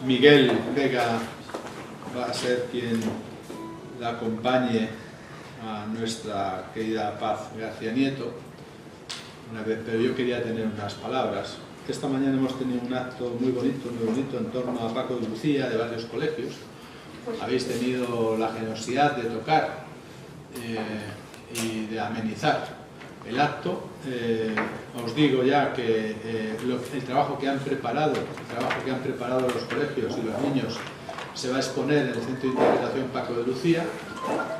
Miguel Vega va a ser quien la acompañe a nuestra querida Paz García Nieto, pero yo quería tener unas palabras. Esta mañana hemos tenido un acto muy bonito en torno a Paco de Lucía, de varios colegios. Habéis tenido la generosidad de tocar y de amenizar el acto. Os digo ya que el trabajo que han preparado los colegios y los niños se va a exponer en el Centro de Interpretación Paco de Lucía,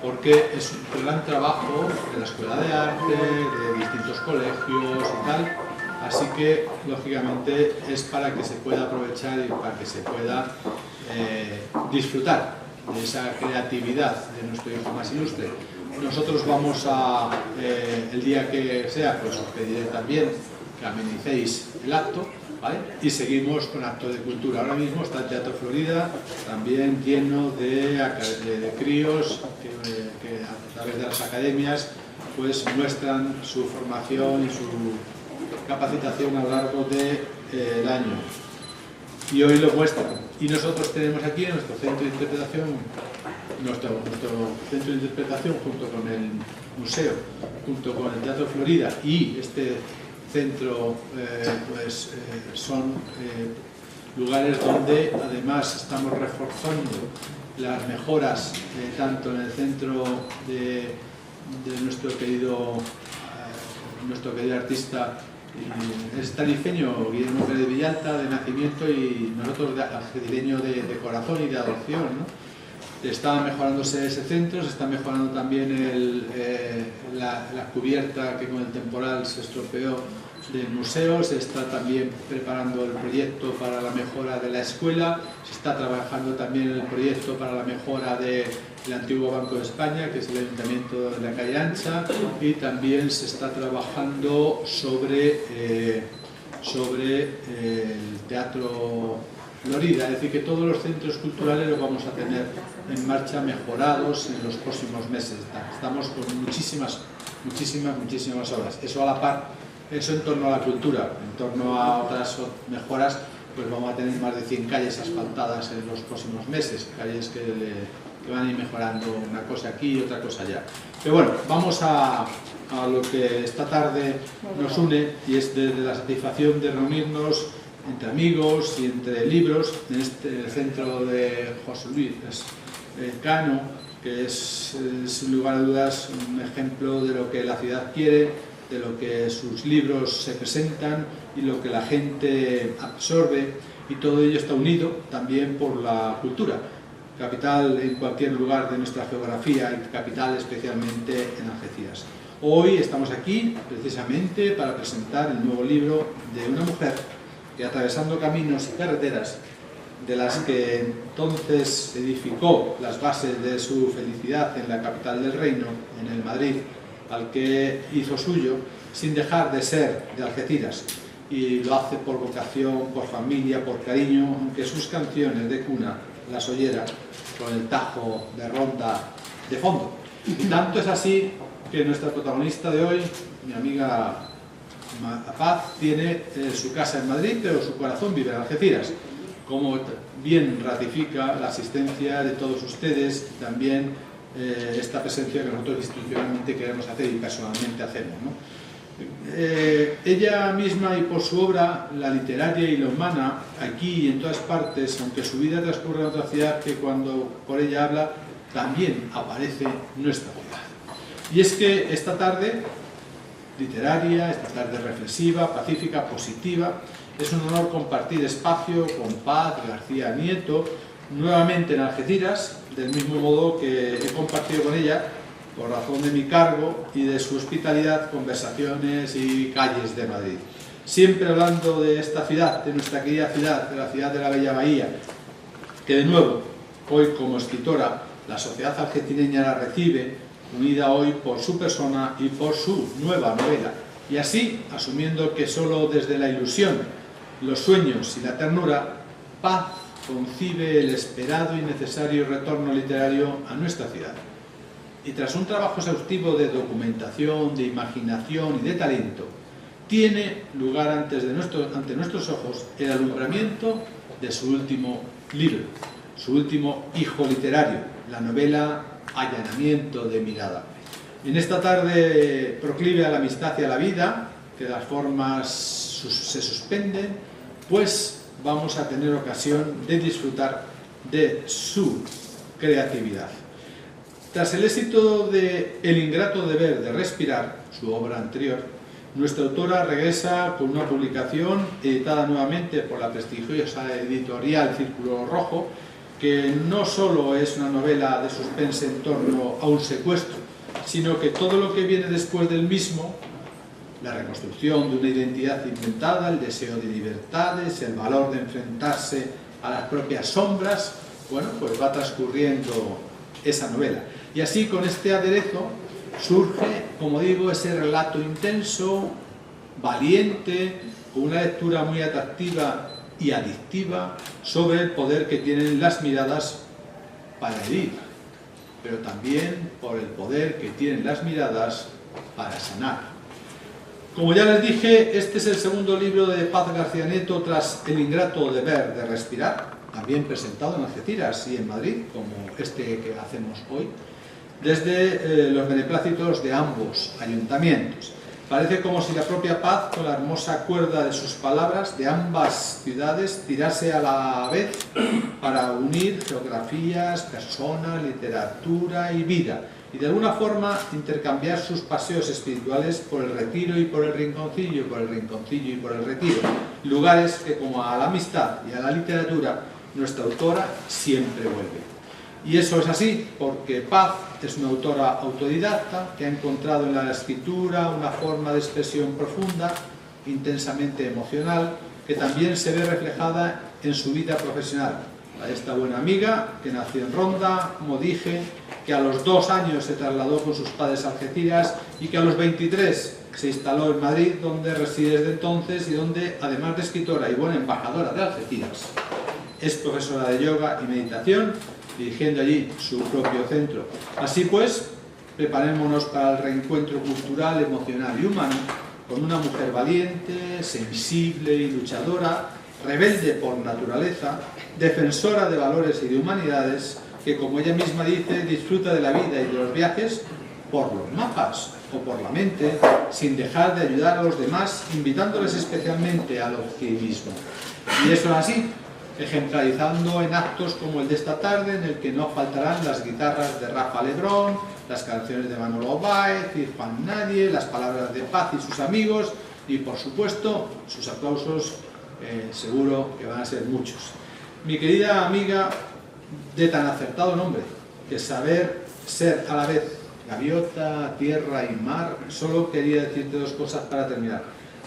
porque es un gran trabajo de la Escuela de Arte, de distintos colegios y tal, así que lógicamente es para que se pueda aprovechar y para que se pueda disfrutar de esa creatividad de nuestro hijo más ilustre. Nosotros vamos a, el día que sea, pues os pediré también que amenicéis el acto, ¿vale? Y seguimos con acto de cultura. Ahora mismo está el Teatro Florida, también lleno de críos que a través de las academias pues muestran su formación y su capacitación a lo largo del año. Y hoy lo muestran. Y nosotros tenemos aquí en nuestro centro de interpretación, nuestro centro de interpretación junto con el museo, junto con el Teatro Florida y este centro, son lugares donde además estamos reforzando las mejoras tanto en el centro de nuestro querido artista es tarifeño, Guillermo Pérez de Villalta, de nacimiento, y nosotros argentineño de corazón y de adopción, ¿no? Está mejorándose ese centro, se está mejorando también la cubierta que con el temporal se estropeó del museo, se está también preparando el proyecto para la mejora de la escuela, se está trabajando también el proyecto para la mejora del antiguo Banco de España, que es el Ayuntamiento de la Calle Ancha, y también se está trabajando sobre el Teatro Florida, es decir, que todos los centros culturales los vamos a tener en marcha, mejorados en los próximos meses. Estamos con muchísimas obras. Eso a la par, eso en torno a la cultura, en torno a otras mejoras, pues vamos a tener más de 100 calles asfaltadas en los próximos meses, calles que van a ir mejorando una cosa aquí y otra cosa allá. Pero bueno, vamos a lo que esta tarde nos une, y es desde la satisfacción de reunirnos entre amigos y entre libros en el centro de José Luis Cano, que es sin lugar a dudas un ejemplo de lo que la ciudad quiere, de lo que sus libros se presentan y lo que la gente absorbe, y todo ello está unido también por la cultura. Capital en cualquier lugar de nuestra geografía y capital especialmente en Algeciras. Hoy estamos aquí precisamente para presentar el nuevo libro de una mujer que, atravesando caminos y carreteras de las que entonces edificó las bases de su felicidad en la capital del reino, en el Madrid, al que hizo suyo, sin dejar de ser de Algeciras, y lo hace por vocación, por familia, por cariño, aunque sus canciones de cuna las oyera con el Tajo de Ronda de fondo. Y tanto es así que nuestra protagonista de hoy, mi amiga Paz, tiene su casa en Madrid, pero su corazón vive en Algeciras, como bien ratifica la asistencia de todos ustedes, también esta presencia que nosotros institucionalmente queremos hacer y personalmente hacemos, ¿no? Ella misma, y por su obra, la literaria y la humana, aquí y en todas partes, aunque su vida transcurre en otra ciudad que cuando por ella habla, también aparece nuestra ciudad. Y es que esta tarde literaria, esta tarde reflexiva, pacífica, positiva, es un honor compartir espacio con Paz García Nieto, nuevamente en Algeciras, del mismo modo que he compartido con ella, por razón de mi cargo y de su hospitalidad, conversaciones y calles de Madrid. Siempre hablando de esta ciudad, de nuestra querida ciudad, de la ciudad de la Bella Bahía, que de nuevo, hoy como escritora, la sociedad argentineña la recibe, unida hoy por su persona y por su nueva novela. Y así, asumiendo que solo desde la ilusión, los sueños y la ternura, Paz concibe el esperado y necesario retorno literario a nuestra ciudad. Y tras un trabajo exhaustivo de documentación, de imaginación y de talento, tiene lugar ante nuestros ojos el alumbramiento de su último Little, su último hijo literario, la novela Allanamiento de mirada. En esta tarde proclive a la amistad y a la vida, que las formas se suspenden, pues vamos a tener ocasión de disfrutar de su creatividad. Tras el éxito de El ingrato deber de respirar, su obra anterior, nuestra autora regresa con una publicación editada nuevamente por la prestigiosa editorial Círculo Rojo, que no solo es una novela de suspense en torno a un secuestro, sino que todo lo que viene después del mismo, la reconstrucción de una identidad inventada, el deseo de libertades, el valor de enfrentarse a las propias sombras, bueno, pues va transcurriendo esa novela. Y así, con este aderezo, surge, como digo, ese relato intenso, valiente, con una lectura muy atractiva y adictiva sobre el poder que tienen las miradas para herir, pero también por el poder que tienen las miradas para sanar. Como ya les dije, este es el segundo libro de Paz García Nieto tras El ingrato deber de respirar, también presentado en Algeciras y en Madrid, como este que hacemos hoy, desde los beneplácitos de ambos ayuntamientos. Parece como si la propia Paz, con la hermosa cuerda de sus palabras, de ambas ciudades, tirase a la vez para unir geografías, personas, literatura y vida, y de alguna forma intercambiar sus paseos espirituales por el retiro y por el rinconcillo, por el rinconcillo y por el retiro, lugares que, como a la amistad y a la literatura, nuestra autora siempre vuelve. Y eso es así porque Paz es una autora autodidacta que ha encontrado en la escritura una forma de expresión profunda, intensamente emocional, que también se ve reflejada en su vida profesional. A esta buena amiga, que nació en Ronda, como dije, que a los 2 años se trasladó con sus padres a Algeciras y que a los 23 se instaló en Madrid, donde reside desde entonces y donde, además de escritora y buena embajadora de Algeciras, es profesora de yoga y meditación, dirigiendo allí su propio centro. Así pues, preparémonos para el reencuentro cultural, emocional y humano con una mujer valiente, sensible y luchadora, rebelde por naturaleza, defensora de valores y de humanidades, que, como ella misma dice, disfruta de la vida y de los viajes por los mapas o por la mente, sin dejar de ayudar a los demás, invitándoles especialmente al optimismo. Y eso es así, ejemplarizando en actos como el de esta tarde, en el que no faltarán las guitarras de Rafa Lebrón, las canciones de Manolo Báez y Juan Nadie, las palabras de Paz y sus amigos y, por supuesto, sus aplausos, seguro que van a ser muchos. Mi querida amiga, de tan acertado nombre, que saber ser a la vez gaviota, tierra y mar, solo quería decirte 2 cosas para terminar.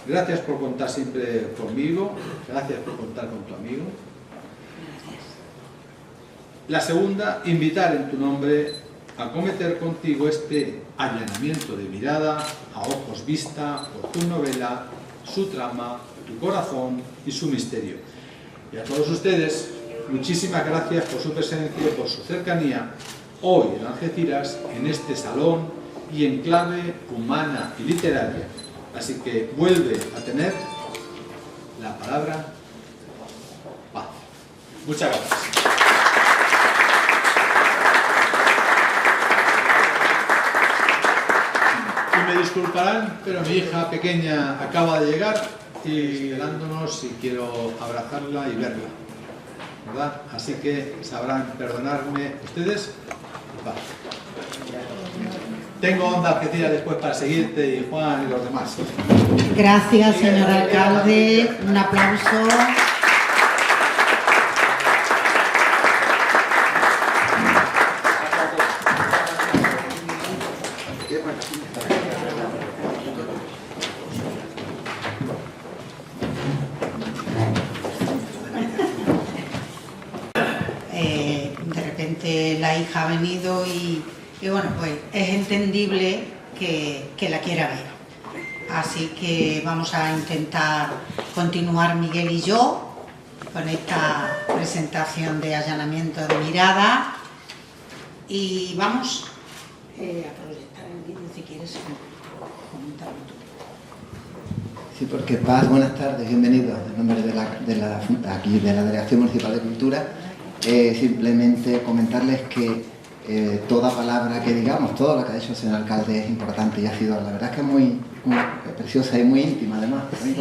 Gracias por contar siempre conmigo, gracias por contar con tu amigo. La segunda, invitar en tu nombre a cometer contigo este allanamiento de mirada a ojos vista por tu novela, su trama, tu corazón y su misterio. Y a todos ustedes, muchísimas gracias por su presencia y por su cercanía hoy en Algeciras, en este salón y en clave humana y literaria. Así que vuelve a tener la palabra Paz. Muchas gracias. Y me disculparán, pero mi hija pequeña acaba de llegar y esperándonos y quiero abrazarla y verla, ¿verdad? Así que sabrán perdonarme ustedes. Paz. Tengo onda Algeciras después para seguirte y Juan y los demás. Gracias, señor alcalde. Un aplauso. De repente la hija ha venido y bueno, pues es entendible que la quiera ver. Así que vamos a intentar continuar Miguel y yo con esta presentación de allanamiento de mirada y vamos a proyectar el vídeo si quieres comentarlo tú. Sí, porque Paz, buenas tardes, bienvenidos en nombre de la Delegación Municipal de Cultura Simplemente comentarles que toda palabra que digamos, todo lo que ha dicho el señor alcalde es importante y ha sido, la verdad es que muy preciosa y muy íntima además. Sí.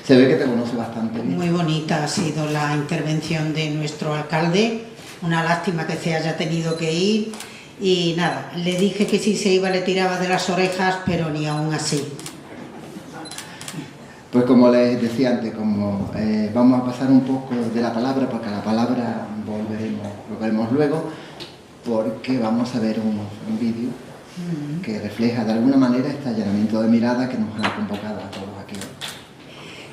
Se ve que te conoce bastante bien. Muy bonita ha sido la intervención de nuestro alcalde, una lástima que se haya tenido que ir y nada, le dije que si se iba le tiraba de las orejas, pero ni aún así. Pues como les decía antes, como vamos a pasar un poco de la palabra, porque a la palabra volveremos luego, porque vamos a ver un vídeo que refleja de alguna manera este allanamiento de mirada que nos ha convocado a todos aquí.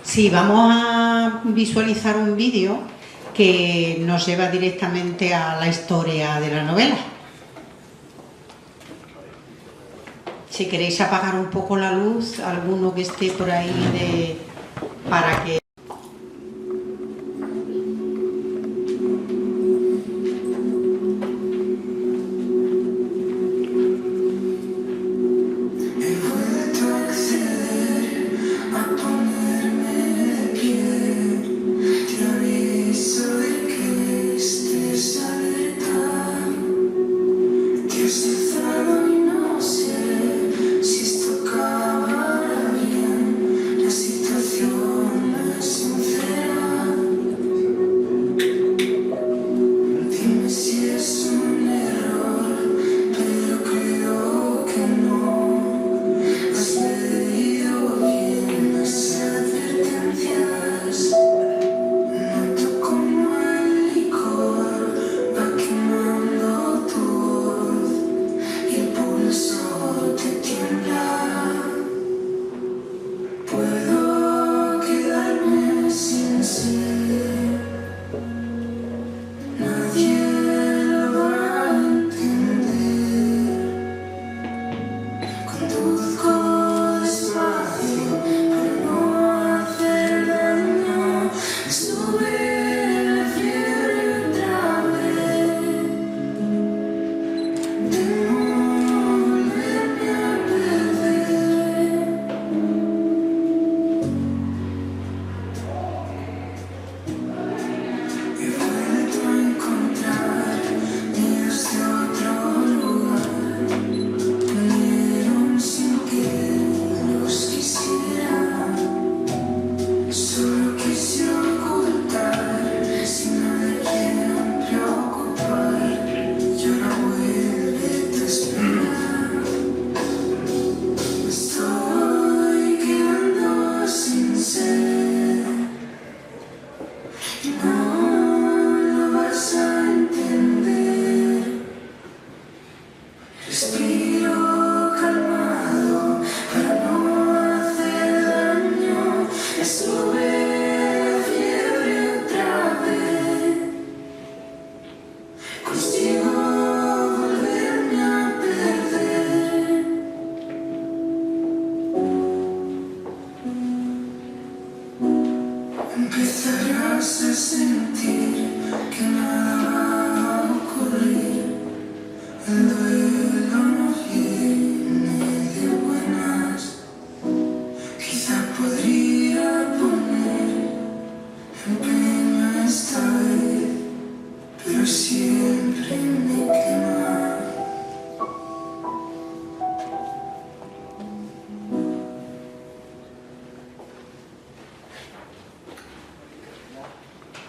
Sí, vamos a visualizar un vídeo que nos lleva directamente a la historia de la novela. Si queréis apagar un poco la luz, alguno que esté por ahí para que... Empezarás a sentir que nada va a ocurrir. El duelo no viene de buenas. Quizá podría poner empeño esta vez, pero siempre me quema.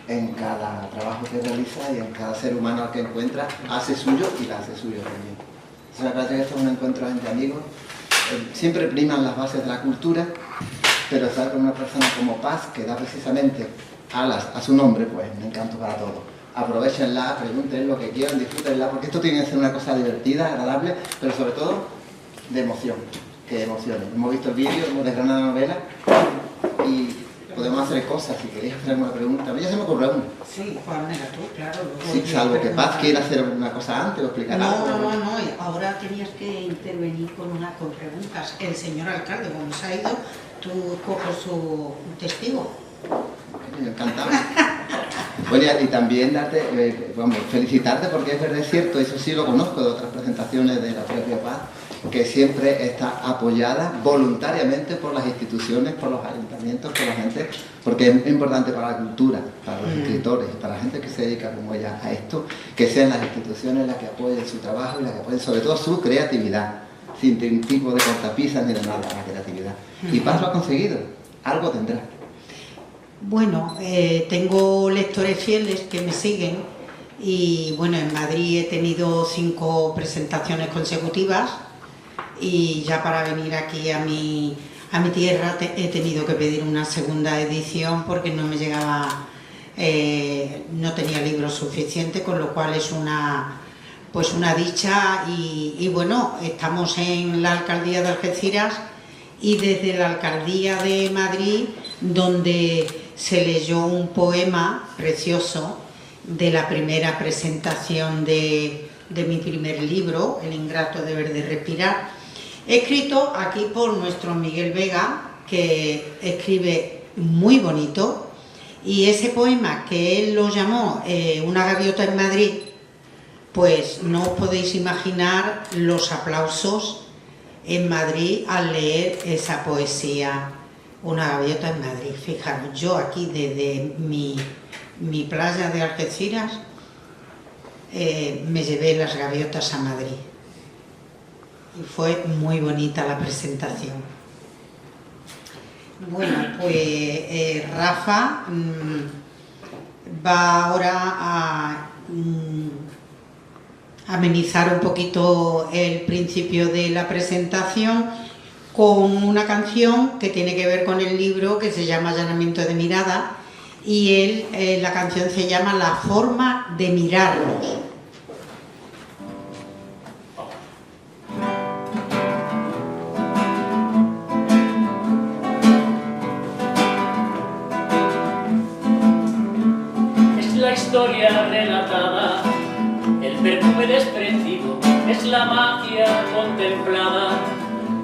En cada trabajo que realiza y en cada ser humano al que encuentra, hace suyo y la hace suyo también. O sea, me parece que esto es un encuentro entre amigos. Siempre priman las bases de la cultura, pero estar con una persona como Paz, que da precisamente alas a su nombre, pues me encanta para todo. Aprovechenla, pregunten lo que quieran, disfrútenla, porque esto tiene que ser una cosa divertida, agradable, pero sobre todo de emoción, que emocione. Hemos visto el vídeo, hemos desgranado la novela y podemos hacer cosas. Si queréis hacer alguna pregunta, a mí ya se me ocurrió una. Sí, pues mira tú, claro. Sí, salvo que Paz quiera hacer una cosa antes o explicar algo. No, ahora tenías que intervenir con preguntas. El señor alcalde, cuando se ha ido, tú coges su testigo. Yo encantado. Bueno, y también darte, felicitarte porque es verdad, es cierto, eso sí lo conozco de otras presentaciones de la propia Paz, que siempre está apoyada voluntariamente por las instituciones, por los ayuntamientos, por la gente, porque es importante para la cultura, para los escritores, para la gente que se dedica como ella a esto, que sean las instituciones las que apoyen su trabajo y las que apoyen sobre todo su creatividad, sin ningún tipo de cortapisas ni de nada, la creatividad. Y Paz lo ha conseguido, algo tendrá. Bueno, tengo lectores fieles que me siguen y bueno, en Madrid he tenido 5 presentaciones consecutivas y ya para venir aquí a mi tierra he tenido que pedir una segunda edición porque no me llegaba, no tenía libros suficientes, con lo cual es una dicha y bueno, estamos en la alcaldía de Algeciras y desde la alcaldía de Madrid, donde se leyó un poema precioso de la primera presentación de mi primer libro, El ingrato deber de respirar, escrito aquí por nuestro Miguel Vega, que escribe muy bonito, y ese poema que él lo llamó Una gaviota en Madrid, pues no os podéis imaginar los aplausos en Madrid al leer esa poesía, Una gaviota en Madrid. Fijaros, yo aquí desde mi playa de Algeciras me llevé las gaviotas a Madrid y fue muy bonita la presentación. Bueno, pues Rafa va ahora a amenizar un poquito el principio de la presentación con una canción que tiene que ver con el libro, que se llama Allanamiento de mirada, y la canción se llama La forma de mirarnos. Es la historia relatada, el perfume desprendido, es la magia contemplada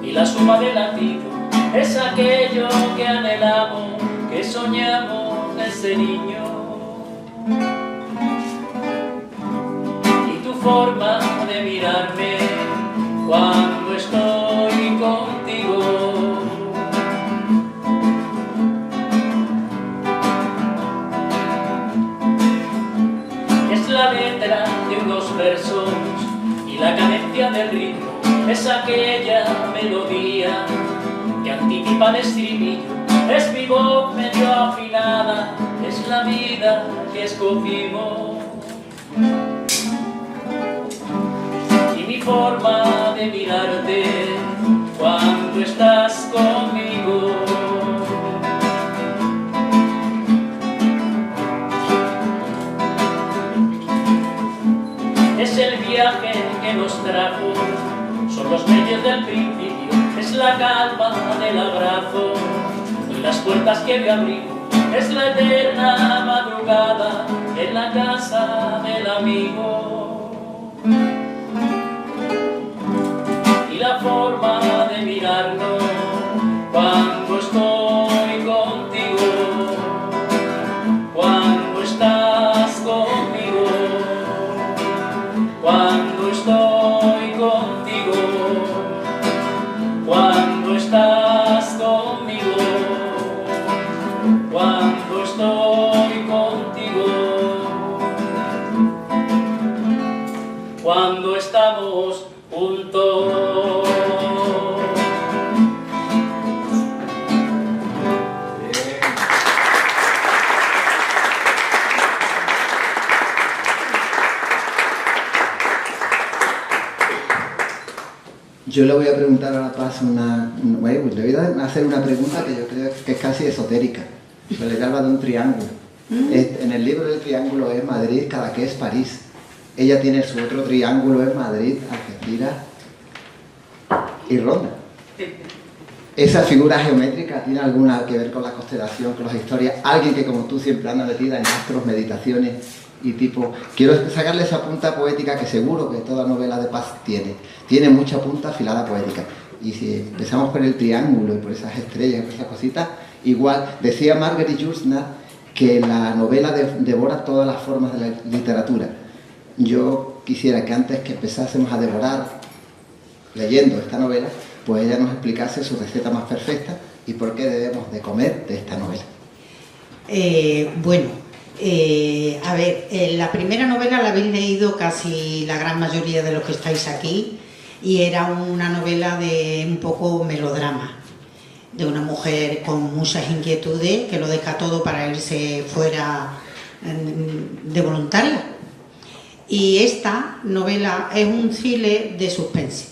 y la suma del latido, es aquello que anhelamos, que soñamos desde niño. Y tu forma de mirarme cuando estoy contigo, es la letra de unos versos y la cadencia del ritmo, es aquella melodía que anticipa el estribillo, es mi voz medio afinada, es la vida que escogimos. Y mi forma de mirarte cuando estás conmigo, es el viaje que nos trajo, son los medios del principio, es la calma del abrazo y las puertas que me abrigo, es la eterna madrugada en la casa del amigo. Y la forma de mirarnos cuando estoy contigo, cuando estás conmigo, cuando estoy contigo, cuando estás conmigo, cuando estoy contigo, cuando estamos juntos. Yo le voy a preguntar a La Paz le voy a hacer una pregunta que yo creo que es casi esotérica. Le voy a hablar de un triángulo. En el libro del triángulo es Madrid, Cadaqués, París. Ella tiene su otro triángulo, es Madrid, Algeciras y Ronda. ¿Esa figura geométrica tiene alguna que ver con la constelación, con las historias? Alguien que como tú siempre anda metida en astros, meditaciones y tipo... Quiero sacarle esa punta poética que seguro que toda novela de Paz tiene. Tiene mucha punta afilada poética. Y si empezamos por el triángulo y por esas estrellas, por esas cositas, igual decía Marguerite Yourcenar que la novela devora todas las formas de la literatura. Yo quisiera que antes que empezásemos a devorar leyendo esta novela, pues ella nos explicase su receta más perfecta y por qué debemos de comer de esta novela. A ver, la primera novela la habéis leído casi la gran mayoría de los que estáis aquí, y era una novela de un poco melodrama, de una mujer con muchas inquietudes que lo deja todo para irse fuera de voluntaria. Y esta novela es un thriller de suspense.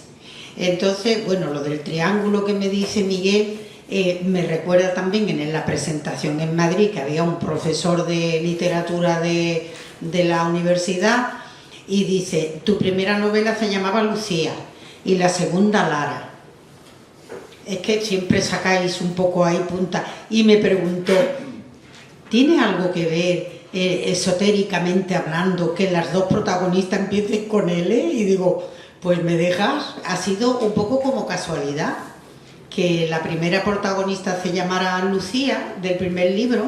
Entonces, bueno, lo del triángulo que me dice Miguel me recuerda también en la presentación en Madrid, que había un profesor de literatura de la universidad y dice: tu primera novela se llamaba Lucía y la segunda Lara. Es que siempre sacáis un poco ahí punta. Y me preguntó: ¿tiene algo que ver esotéricamente hablando que las dos protagonistas empiecen con L? Y digo, pues me dejas, ha sido un poco como casualidad que la primera protagonista se llamara Lucía, del primer libro,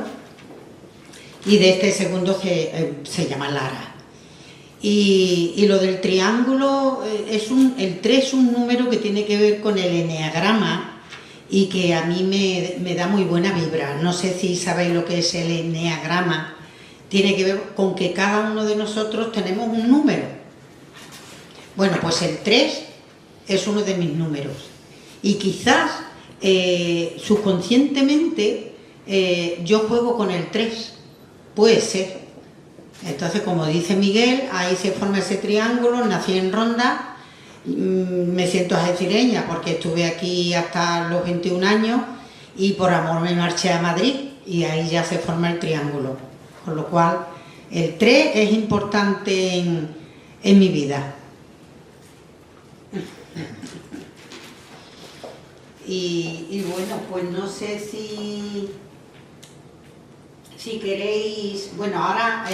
y de este segundo se llama Lara. Y lo del triángulo, el 3 es un número que tiene que ver con el eneagrama y que a mí me da muy buena vibra. No sé si sabéis lo que es el eneagrama. Tiene que ver con que cada uno de nosotros tenemos un número. Bueno, pues el 3 es uno de mis números. Y quizás subconscientemente yo juego con el 3. Puede ser. Entonces, como dice Miguel, ahí se forma ese triángulo. Nací en Ronda, me siento algecireña porque estuve aquí hasta los 21 años y por amor me marché a Madrid y ahí ya se forma el triángulo. Con lo cual, el 3 es importante en mi vida. Y bueno, pues no sé si queréis, bueno, ahora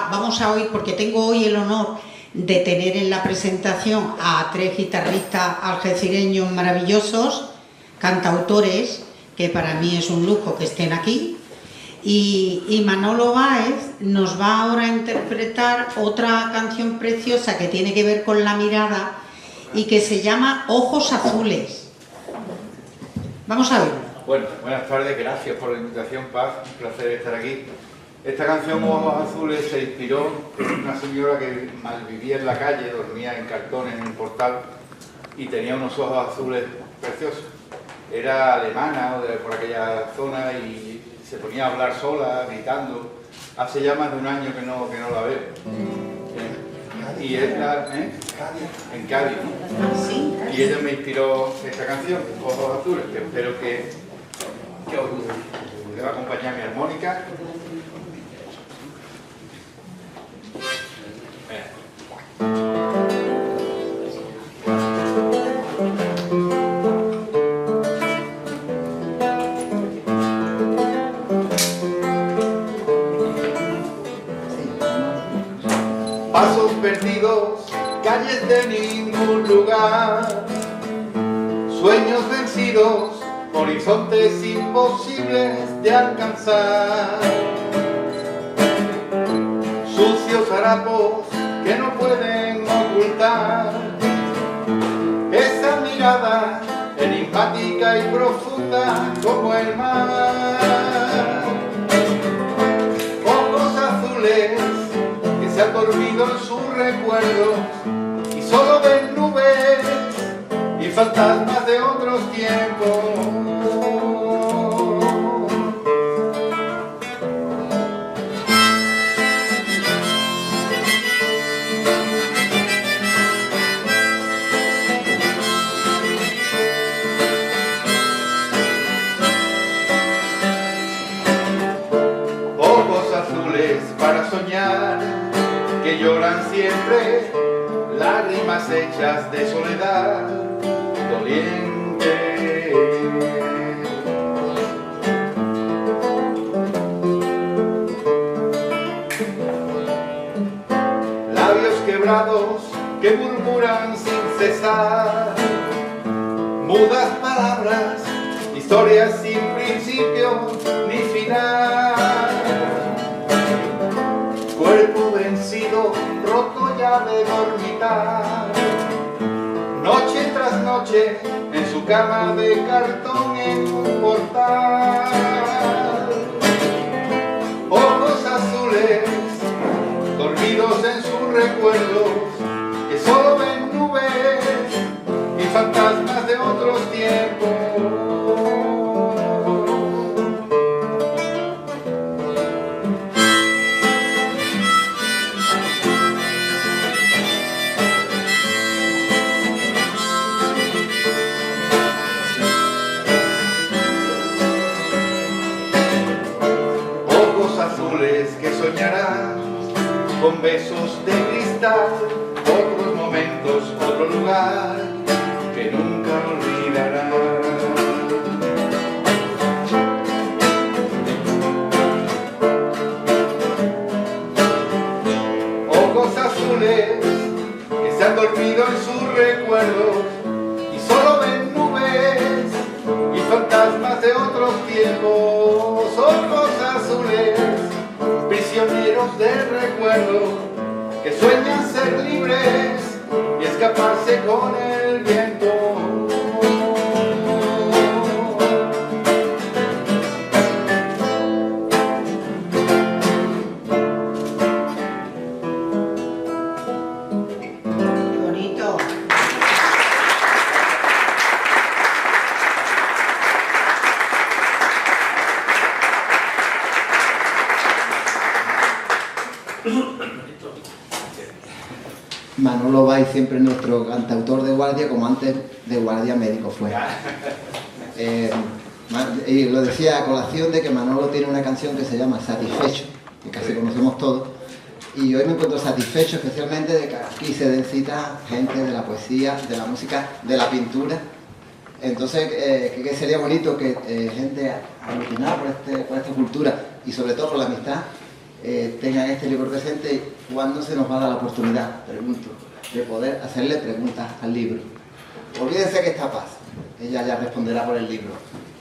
vamos a oír, porque tengo hoy el honor de tener en la presentación a 3 guitarristas algecireños maravillosos, cantautores, que para mí es un lujo que estén aquí, y Manolo Báez nos va ahora a interpretar otra canción preciosa que tiene que ver con la mirada y que se llama Ojos Azules. Vamos a verlo. Bueno, buenas tardes, gracias por la invitación, Paz, un placer estar aquí. Esta canción, Ojos Azules, se inspiró en una señora que malvivía en la calle, dormía en cartones en un portal y tenía unos ojos azules preciosos. Era alemana o de por aquella zona y se ponía a hablar sola, gritando. Hace ya más de un año que no la veo. Y ella, en Cádiz, ¿no? Sí. Y ella me inspiró esta canción, Ojos Azules, que espero que os guste. Le va a acompañar mi armónica. Pasos perdidos, calles de ningún lugar, sueños vencidos, horizontes imposibles de alcanzar, sucios harapos que no pueden ocultar esa mirada enigmática y profunda como el mar. Ojos azules se han dormido en sus recuerdos y solo ven nubes y fantasmas de otros tiempos. Ojos azules para soñar, que lloran siempre, lágrimas hechas de soledad doliente. Labios quebrados que murmuran sin cesar, mudas palabras, historias sin principio ni final. Cuerpo vencido, roto ya de dormitar, noche noche en su cama de cartón en un portal. Ojos azules, dormidos en sus recuerdos, que solo ven nubes y fantasmas de otros tiempos. Que soñarás con besos de cristal, otros momentos, otro lugar que nunca olvidarás. Ojos azules que se han dormido en sus recuerdos y solo ven nubes y fantasmas de otros tiempos. Ojos azules, prisioneros del recuerdo, que sueñan ser libres y escaparse con el viento. Qué bonito. Manolo Valls, siempre nuestro cantautor de guardia, como antes de guardia médico fue. Y lo decía a colación de que Manolo tiene una canción que se llama Satisfecho, que casi conocemos todos, y hoy me encuentro satisfecho especialmente de que aquí se den cita gente de la poesía, de la música, de la pintura. Entonces, que sería bonito que gente aglutinada por esta cultura y sobre todo por la amistad, tengan este libro presente. ¿Cuándo se nos va a dar la oportunidad, pregunto, de poder hacerle preguntas al libro? Olvídense que está Paz, ella ya responderá por el libro,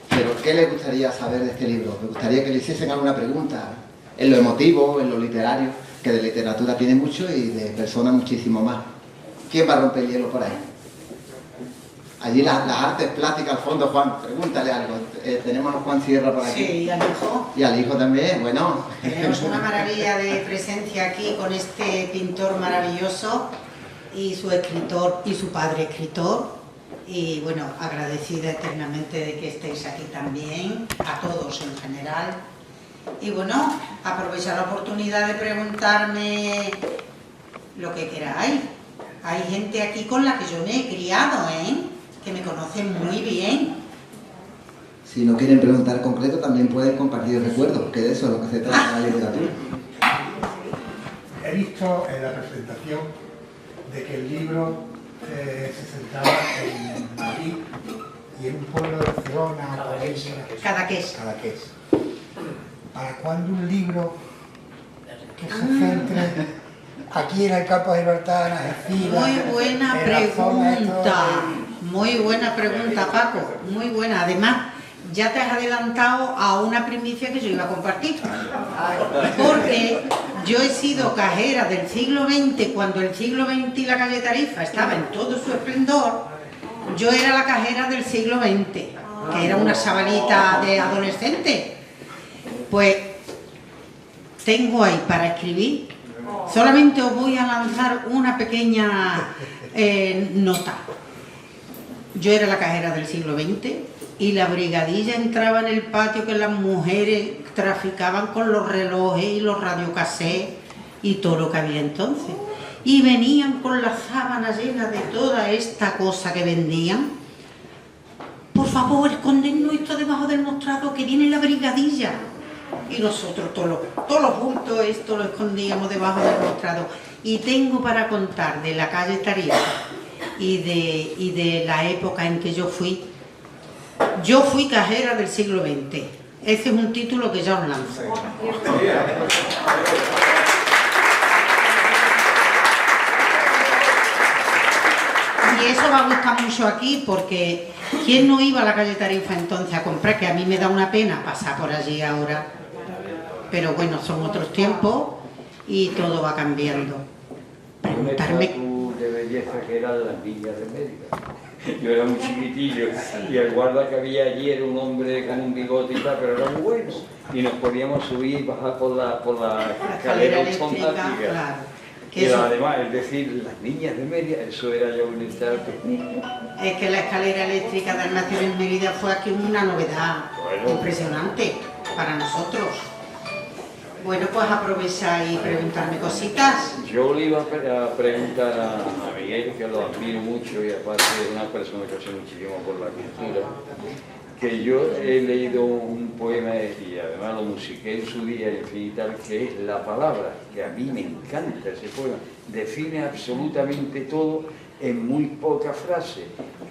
pero ¿qué le gustaría saber de este libro? Me gustaría que le hiciesen alguna pregunta, en lo emotivo, en lo literario, que de literatura tiene mucho y de personas muchísimo más. ¿Quién va a romper el hielo por ahí? Allí las artes plásticas al fondo, Juan, pregúntale algo. Tenemos a Juan Sierra por aquí. Sí, y al hijo. Y al hijo también, bueno. Tenemos una maravilla de presencia aquí con este pintor maravilloso y su escritor y su padre escritor. Y bueno, agradecida eternamente de que estéis aquí también, a todos en general. Y bueno, aprovechar la oportunidad de preguntarme lo que queráis. Hay gente aquí con la que yo me he criado, que me conocen muy bien. Si no quieren preguntar concreto, también pueden compartir recuerdos, que de eso es lo que se trata la literatura. He visto en la presentación de que el libro se centraba en Madrid y en un pueblo de Barcelona, Cadaqués. ¿Para cuándo un libro que se centre aquí en el campo de Libertad, en Algeciras? Muy buena pregunta. Muy buena pregunta, Paco. Muy buena. Además, ya te has adelantado a una primicia que yo iba a compartir. Porque yo he sido cajera del siglo XX, cuando el siglo XX y la calle Tarifa estaba en todo su esplendor. Yo era la cajera del siglo XX, que era una chavalita de adolescente. Pues tengo ahí para escribir. Solamente os voy a lanzar una pequeña nota. Yo era la cajera del siglo XX y la brigadilla entraba en el patio que las mujeres traficaban con los relojes y los radiocassettes y todo lo que había entonces. Y venían con las sábanas llenas de toda esta cosa que vendían. Por favor, escondednos esto debajo del mostrador, que viene la brigadilla. Y nosotros todos los bultos esto lo escondíamos debajo del mostrador. Y tengo para contar de la calle Tarifa y de la época en que yo fui cajera del siglo XX. Ese es un título que ya os lanzo. Y eso va a gustar mucho aquí, porque ¿quién no iba a la calle Tarifa entonces a comprar? Que a mí me da una pena pasar por allí ahora. Pero bueno, son otros tiempos y todo va cambiando. Preguntarme... de belleza que eran las niñas de América. Yo era muy chiquitillo y el guarda que había allí era un hombre con un bigote y tal, pero era muy bueno. Y nos podíamos subir y bajar por la escalera eléctrica, automática. claro. Y además, es decir, las niñas de Mérida, eso era ya un estar. Es que la escalera eléctrica de Almaciones Mérida fue aquí una novedad impresionante para nosotros. Bueno, pues aprovecha y preguntarme cositas. Yo le iba a preguntar a Miguel, que lo admiro mucho y aparte es una persona que hace muchísimo por la cultura, que yo he leído un poema y además lo musiqué en su día y tal, que es La Palabra, que a mí me encanta ese poema. Define absolutamente todo en muy pocas frases,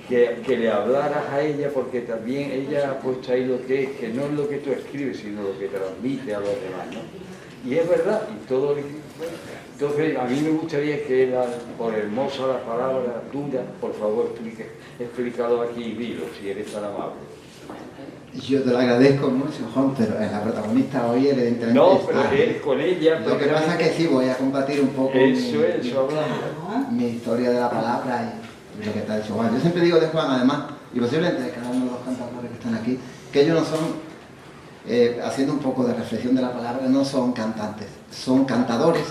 que le hablaras a ella, porque también ella ha puesto ahí lo que es, que no es lo que tú escribes, sino lo que transmite a los demás, ¿no? Y es verdad, y todo. Entonces, a mí me gustaría que, por hermosa la palabra dura, por favor, explícalo aquí y dilo, si eres tan amable. Yo te lo agradezco mucho, Juan, pero la protagonista hoy evidentemente no, está. pero es con ella. Lo que pasa es que sí, voy a compartir un poco mi historia de la palabra y lo que te ha dicho Juan. Yo siempre digo de Juan, además, y posiblemente de cada uno de los cantadores que están aquí, que ellos no son, haciendo un poco de reflexión de la palabra, no son cantantes, son cantadores,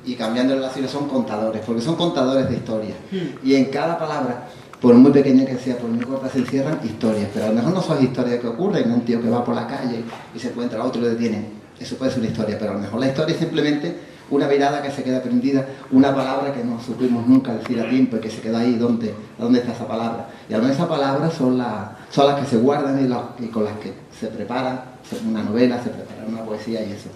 y cambiando la relación son contadores, porque son contadores de historias. Y en cada palabra, por muy pequeña que sea, por muy corta, se encierran historias, pero a lo mejor no son historias que ocurren, un tío que va por la calle y se encuentra a otro y lo detienen. Eso puede ser una historia, pero a lo mejor la historia es simplemente una mirada que se queda prendida, una palabra que no supimos nunca decir a tiempo y que se queda ahí, ¿dónde está esa palabra? Y a lo mejor esas palabras son las que se guardan y con las que se prepara una novela, se prepara una poesía y eso.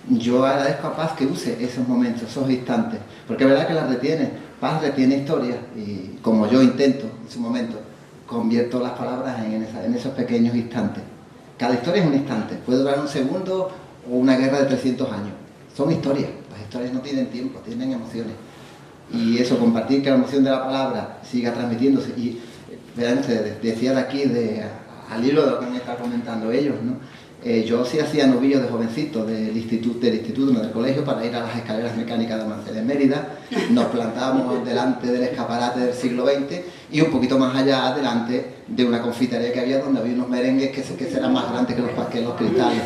Yo agradezco a Paz que use esos momentos, esos instantes, porque es verdad que las retiene. Paz retiene historias y, como yo intento en su momento, convierto las palabras en esos pequeños instantes. Cada historia es un instante, puede durar un segundo o una guerra de 300 años. Son historias, las historias no tienen tiempo, tienen emociones. Y eso, compartir que la emoción de la palabra siga transmitiéndose. Y verán ustedes, decía de aquí, al hilo de lo que me están comentando ellos, ¿no? Yo sí hacía novillo de jovencito del instituto, no del colegio, para ir a las escaleras mecánicas de Almaciones Mérida. Nos plantábamos delante del escaparate del siglo XX y un poquito más allá, delante de una confitería que había, donde había unos merengues que serán más grandes que los cristales.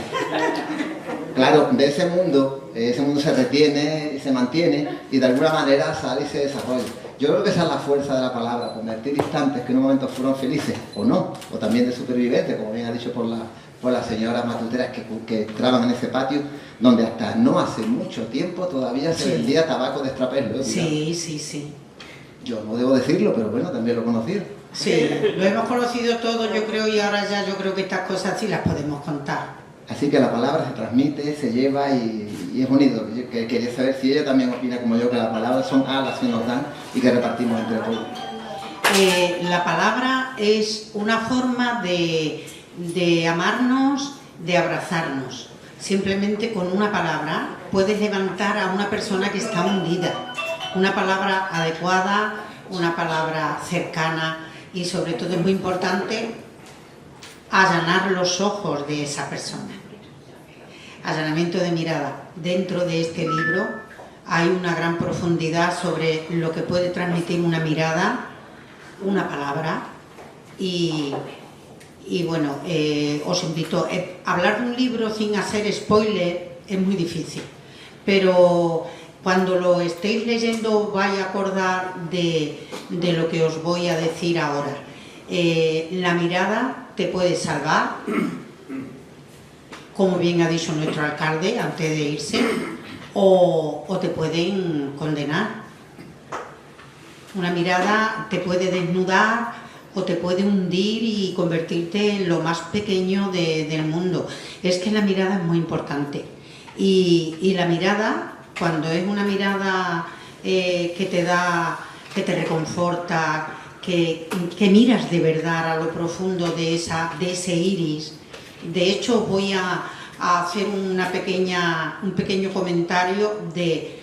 Claro, de ese mundo se retiene y se mantiene y de alguna manera sale y se desarrolla. Yo creo que esa es la fuerza de la palabra, convertir instantes que en un momento fueron felices o no, o también de supervivientes, como bien ha dicho por las señoras matuteras que entraban en ese patio, donde hasta no hace mucho tiempo todavía se vendía tabaco de extraperlo. Sí. Yo no debo decirlo, pero bueno, también lo he conocido. Sí, lo hemos conocido todos, yo creo, y ahora ya yo creo que estas cosas sí las podemos contar. Así que la palabra se transmite, se lleva y es bonito. Yo quería saber si ella también opina como yo, que las palabras son alas que nos dan y que repartimos entre todos. La palabra es una forma de amarnos, de abrazarnos. Simplemente con una palabra puedes levantar a una persona que está hundida. Una palabra adecuada, una palabra cercana y sobre todo es muy importante allanar los ojos de esa persona. Allanamiento de mirada. Dentro de este libro hay una gran profundidad sobre lo que puede transmitir una mirada, una palabra y bueno, os invito a hablar de un libro sin hacer spoiler es muy difícil, pero cuando lo estéis leyendo vais a acordar de lo que os voy a decir ahora. La mirada te puede salvar, como bien ha dicho nuestro alcalde antes de irse, o te pueden condenar. Una mirada te puede desnudar o te puede hundir y convertirte en lo más pequeño del mundo. Es que la mirada es muy importante. Y la mirada, cuando es una mirada que te reconforta, que miras de verdad a lo profundo de ese iris. De hecho, voy a hacer un pequeño comentario de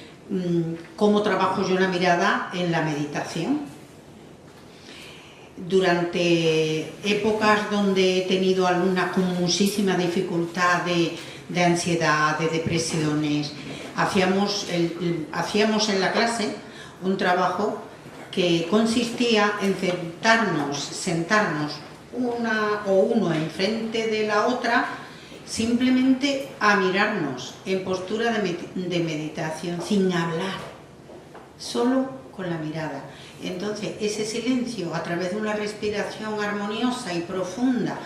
cómo trabajo yo la mirada en la meditación. Durante épocas donde he tenido alumnas con muchísima dificultad de ansiedad, de depresiones, hacíamos en la clase un trabajo que consistía en sentarnos una o uno enfrente de la otra, simplemente a mirarnos en postura de meditación, sin hablar, solo con la mirada. Entonces, ese silencio, a través de una respiración armoniosa y profunda,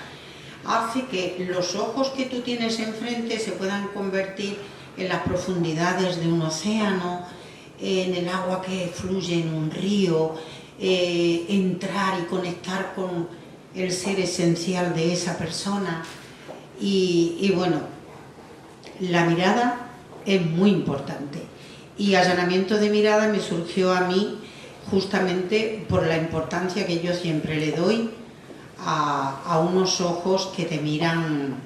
hace que los ojos que tú tienes enfrente se puedan convertir en las profundidades de un océano, en el agua que fluye en un río, entrar y conectar con el ser esencial de esa persona. Y bueno, la mirada es muy importante. Y allanamiento de mirada me surgió a mí justamente por la importancia que yo siempre le doy a unos ojos que te miran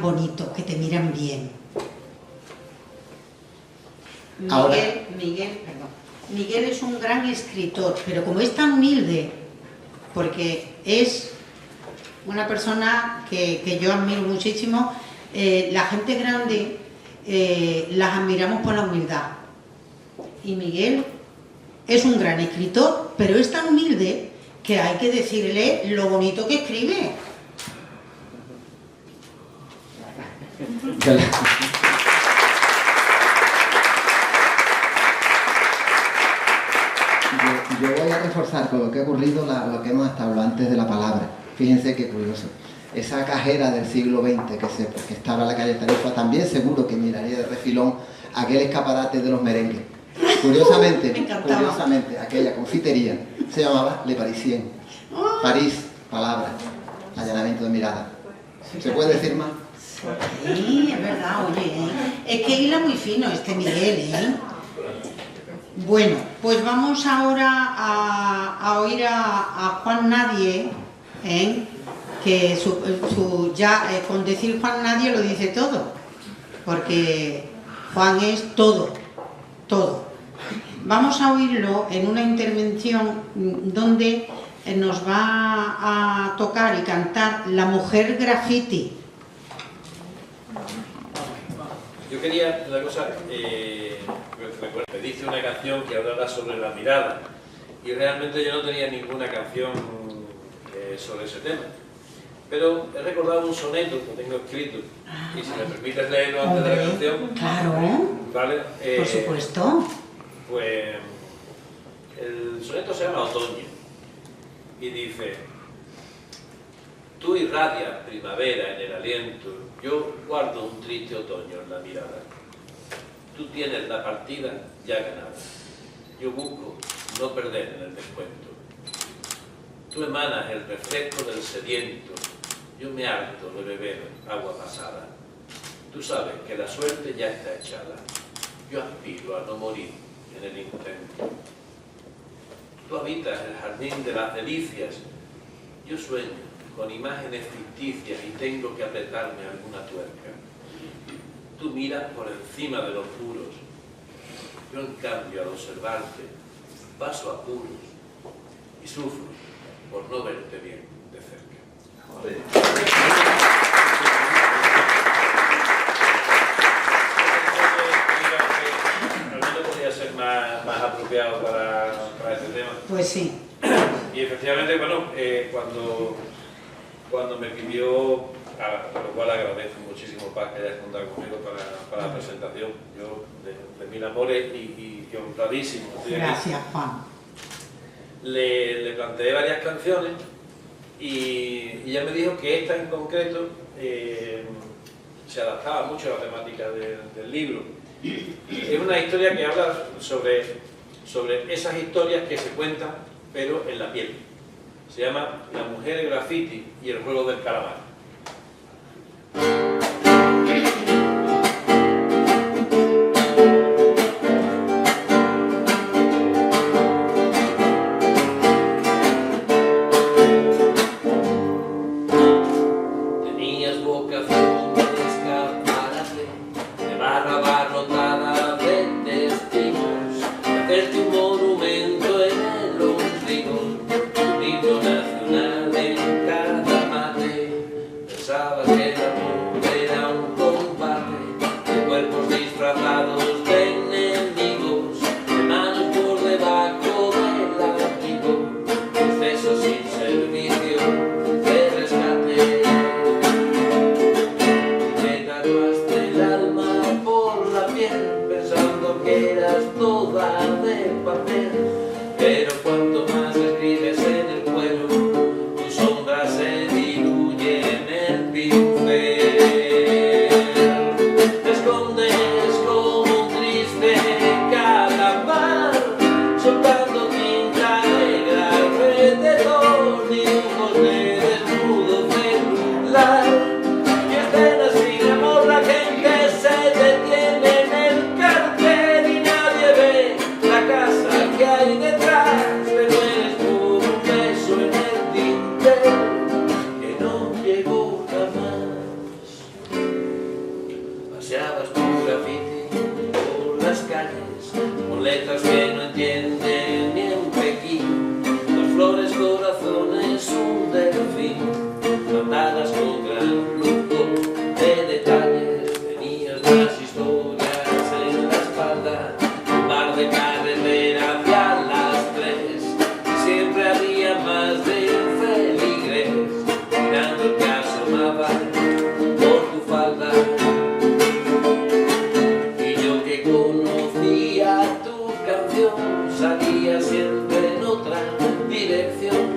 bonito, que te miran bien. Miguel es un gran escritor, pero como es tan humilde, porque es una persona que yo admiro muchísimo, la gente grande las admiramos por la humildad. Y Miguel es un gran escritor, pero es tan humilde que hay que decirle lo bonito que escribe. Yo voy a reforzar con lo que ha ocurrido lo que hemos estado hablando antes de la palabra. Fíjense qué curioso. Esa cajera del siglo XX que estaba en la calle Tarifa también seguro que miraría de refilón aquel escaparate de los merengues. Curiosamente, aquella confitería se llamaba Le Parisien. París, palabra, allanamiento de mirada. ¿Se puede decir más? Sí, es verdad, oye. Es que hila muy fino este Miguel, ¿eh? Bueno, pues vamos ahora a oír a Juan Nadie, que con decir Juan Nadie lo dice todo, porque Juan es todo, todo. Vamos a oírlo en una intervención donde nos va a tocar y cantar La Mujer Graffiti. Yo quería una cosa, pediste una canción que hablara sobre la mirada y realmente yo no tenía ninguna canción sobre ese tema, pero he recordado un soneto que tengo escrito y si me permites leerlo antes de la canción. Claro, ¿vale? por supuesto. Pues el soneto se llama Otoño y dice: tú irradias primavera en el aliento, yo guardo un triste otoño en la mirada. Tú tienes la partida ya ganada, yo busco no perder en el descuento. Tú emanas el refresco del sediento, yo me harto de beber agua pasada. Tú sabes que la suerte ya está echada, yo aspiro a no morir en el intento. Tú habitas el jardín de las delicias, yo sueño con imágenes ficticias y tengo que apretarme alguna tuerca. Tú miras por encima de los muros, yo en cambio al observarte paso apuros y sufro por no verte bien de cerca. Realmente podría ser más apropiado para este tema. Pues sí. Y efectivamente, bueno, cuando me pidió, a lo cual agradezco muchísimo, Paz, que hayas contado conmigo para la presentación, yo de mil amores y honradísimo. Gracias, Juan. Le planteé varias canciones y ella me dijo que esta en concreto se adaptaba mucho a la temática del libro. Es una historia que habla sobre esas historias que se cuentan pero en la piel. Se llama La Mujer Graffiti y el Juego del Calamar. Tenías vocación de escaparate, de barra abarrotada de testigos, de hacerte un monumento en el ombligo, un himno nacional en cada mate. Pensabas que el amor era un combate de cuerpos disfrazados de enemigos, de manos por debajo de la pincel. Te escondes como un triste calamar, soltando tinta negra alrededor, dibujos de desnudo celular y escenas sin amor. La gente se detiene en el cartel y nadie ve la casa que hay detrás. Pero eres por un beso en el tintero que no llegó jamás. Paseabas tu graffiti por las calles con letras que no entienden ni en Pekín, dos flores, corazones, un delfín, mandadas con gran lujo de detalles. Tenías más historias en la espalda, un bar de carretera hacia las 3, y siempre había más de un feligres mirando el que asomaba por tu falda. Y yo que conocía tu canción salía siempre en otra dirección,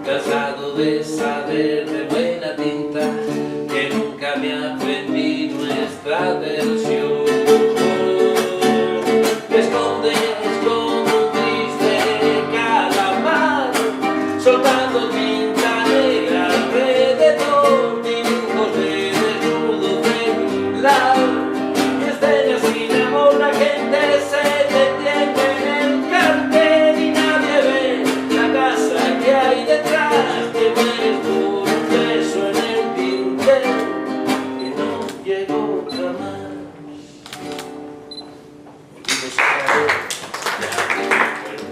cansado de saber de buena tinta que nunca me aprendí nuestra versión. Te escondes como un triste calamar, soltando tinta negra alrededor, dibujos de desnudo celular y escenas sin amor. La gente se detiene en el cartel y nadie ve la casa que hay detrás. Te mueres por un beso en el tintero que no llegó jamás. Volvimos a caer, ya no me acuerdo.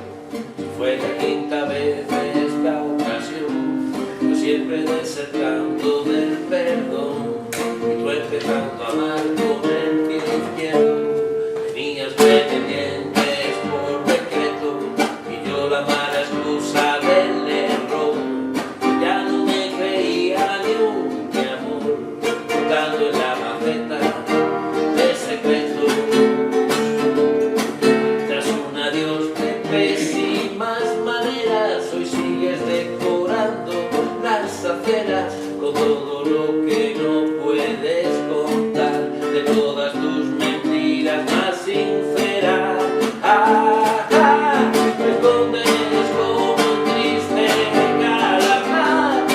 Fue la quinta vez esta ocasión, yo siempre desertando del perdón y tú empezando a amar con el pie izquierdo. Tenías pretendientes por decreto y yo la mala excusa del error. Ya no me creía ni un mi amor, flotando en la maceta de secretos. Tras un adiós de pésimas maneras, hoy sigues decorando las aceras con todo lo que no puedes contar, de todas tus mentiras más sinceras. Te escondes como un triste calamar,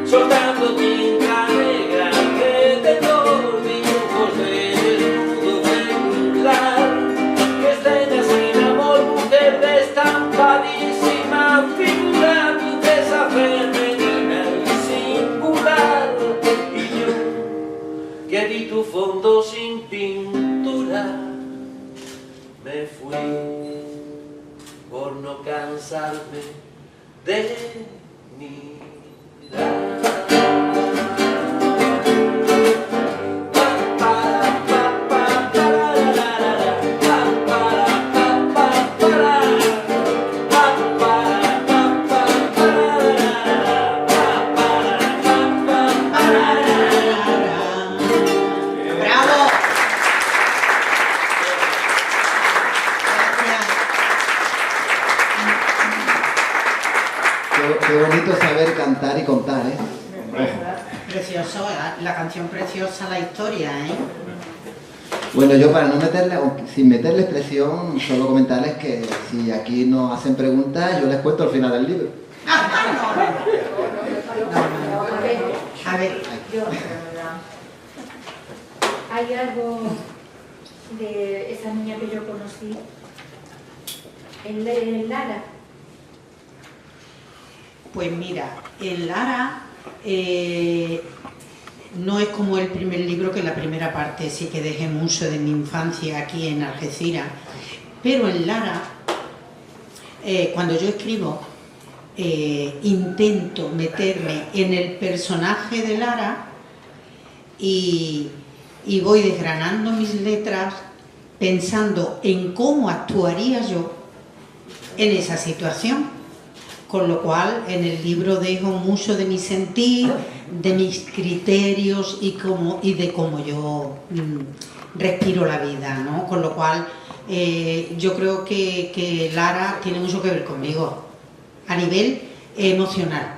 soltando tinta negra alrededor, dibujos de desnudo celular y escenas sin amor. Mujer de estampadísima figura, princesa femenina y singular, y yo que vi tu fondo sin pintura me fui por no cansarme de mirar. ¡Bravo! Qué bonito saber cantar y contar, ¿eh? Precioso, la canción preciosa, la historia, ¿eh? Bueno, yo para no meterle, sin meterles presión, solo comentarles que si aquí nos hacen preguntas, yo les cuento al final del libro. A ver, Hay algo de esa niña que yo conocí en Lara. pues mira, el Lara no es como el primer libro, que la primera parte sí que dejé mucho de mi infancia aquí en Algeciras, pero en Lara, cuando yo escribo, intento meterme en el personaje de Lara y voy desgranando mis letras pensando en cómo actuaría yo en esa situación. Con lo cual, en el libro dejo mucho de mi sentir, de mis criterios y de cómo yo respiro la vida, ¿no? Con lo cual, yo creo que Lara tiene mucho que ver conmigo, a nivel emocional.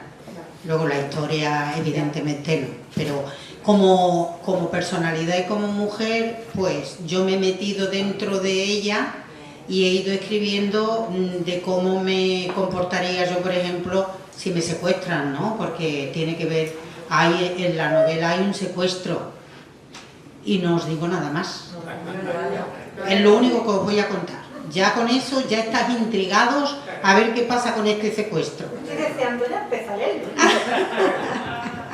Luego la historia, evidentemente, no. Pero como personalidad y como mujer, pues yo me he metido dentro de ella y he ido escribiendo de cómo me comportaría yo, por ejemplo, si me secuestran, ¿no? Porque tiene que ver, en la novela hay un secuestro y no os digo nada más. Es lo único que os voy a contar. Ya con eso ya estáis intrigados a ver qué pasa con este secuestro. Estoy deseando ya empezar él.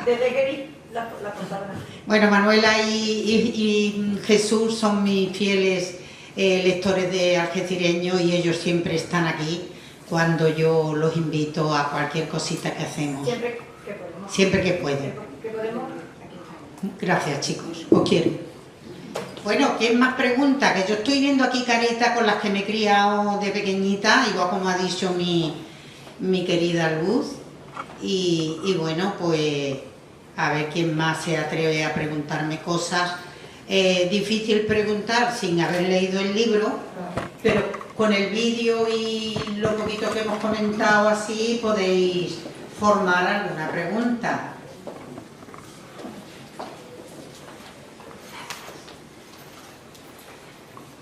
Desde que vi la portada. Bueno, Manuela y Jesús son mis fieles lectores de Algecireño y ellos siempre están aquí cuando yo los invito a cualquier cosita que hacemos. Siempre que podemos. Siempre que pueden. Que podemos, aquí está. Gracias, chicos. Os quiero. Bueno, ¿quién más pregunta? Que yo estoy viendo aquí caritas con las que me he criado de pequeñita, igual como ha dicho mi querida Luz. Y bueno, pues a ver quién más se atreve a preguntarme cosas. Difícil preguntar sin haber leído el libro, pero con el vídeo y lo poquito que hemos comentado así podéis formar alguna pregunta.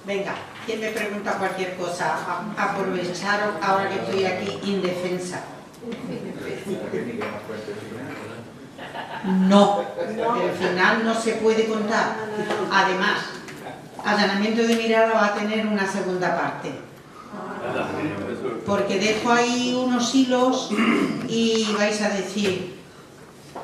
Venga, ¿quién me pregunta cualquier cosa? Aprovecharos ahora que estoy aquí indefensa. No, el final no se puede contar. Además, Allanamiento de mirada va a tener una segunda parte. Porque dejo ahí unos hilos y vais a decir,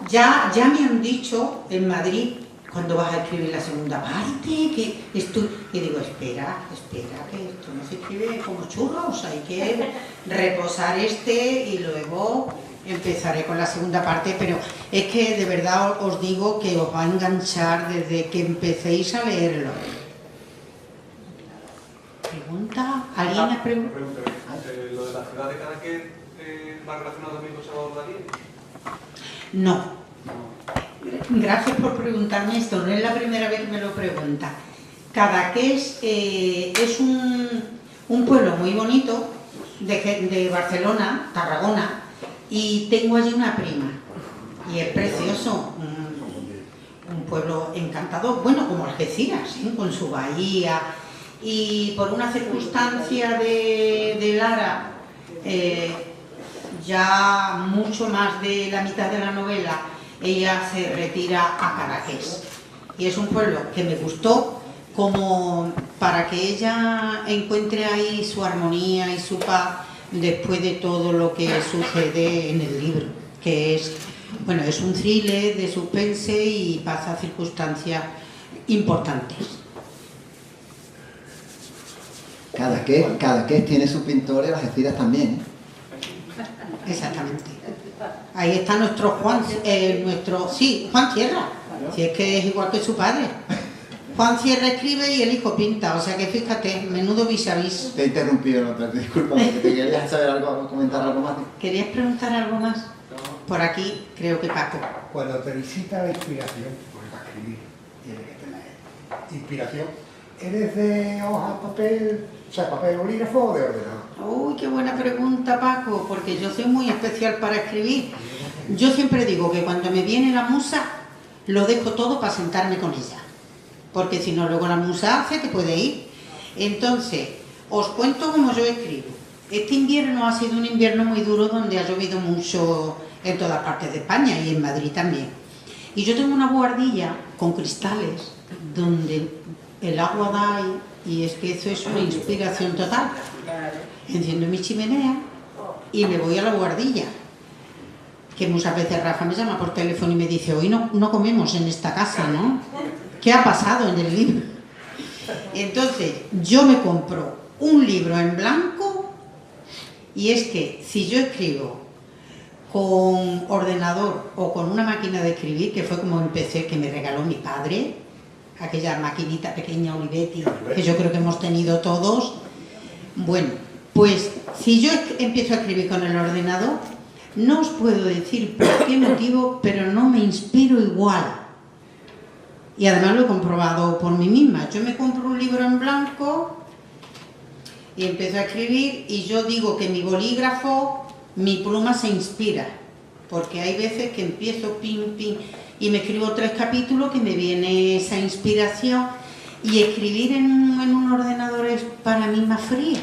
ya me han dicho en Madrid, cuando vas a escribir la segunda parte, que esto... Y digo, espera, que esto no se escribe como churros, hay que reposar y luego empezaré con la segunda parte, pero es que de verdad os digo que os va a enganchar desde que empecéis a leerlo. ¿Pregunta? ¿Alguien ha preguntado? ¿Lo de la ciudad de Cadaqués va relacionado también con Salvador Dalí? No. Gracias por preguntarme esto, no es la primera vez que me lo pregunta. Cadaqués es un pueblo muy bonito de Barcelona, Tarragona, y tengo allí una prima, y es precioso, un pueblo encantador, bueno, como Algeciras, con su bahía, y por una circunstancia de Lara, ya mucho más de la mitad de la novela, ella se retira a Cadaqués, y es un pueblo que me gustó como para que ella encuentre ahí su armonía y su paz después de todo lo que sucede en el libro, que es, bueno, es un thriller de suspense y pasa circunstancias importantes. Cadaqués tiene sus pintores, las Algeciras también, ¿eh? Exactamente. Ahí está nuestro Juan Sierra, si es que es igual que su padre. Juan Sierra escribe y el hijo pinta, o sea que fíjate, menudo vis a vis. Te he interrumpido, no, pero disculpa, ¿te querías saber algo, comentar algo más? ¿Querías preguntar algo más? Por aquí creo que Paco. Cuando te visita la inspiración, pues para escribir, tienes que tener inspiración. ¿Eres de hoja, papel, o sea, papel bolígrafo o de ordenador? Uy, qué buena pregunta, Paco, porque yo soy muy especial para escribir. Yo siempre digo que cuando me viene la musa, lo dejo todo para sentarme con ella. Porque si no, luego la musa hace que puede ir. Entonces, os cuento cómo yo escribo. Este invierno ha sido un invierno muy duro donde ha llovido mucho en todas partes de España y en Madrid también. Y yo tengo una buhardilla con cristales donde el agua da y es que eso es una inspiración total. Enciendo mi chimenea y me voy a la buhardilla. Que muchas veces Rafa me llama por teléfono y me dice, hoy no comemos en esta casa, ¿no? ¿Qué ha pasado en el libro? Entonces, yo me compro un libro en blanco y es que si yo escribo con ordenador o con una máquina de escribir, que fue como empecé, que me regaló mi padre, aquella maquinita pequeña Olivetti, que yo creo que hemos tenido todos, bueno, pues si yo empiezo a escribir con el ordenador, no os puedo decir por qué motivo, pero no me inspiro igual. Y además lo he comprobado por mí misma. Yo me compro un libro en blanco y empiezo a escribir y yo digo que mi bolígrafo, mi pluma se inspira. Porque hay veces que empiezo pim, pim, y me escribo 3 capítulos que me viene esa inspiración, y escribir en un ordenador es para mí más frío.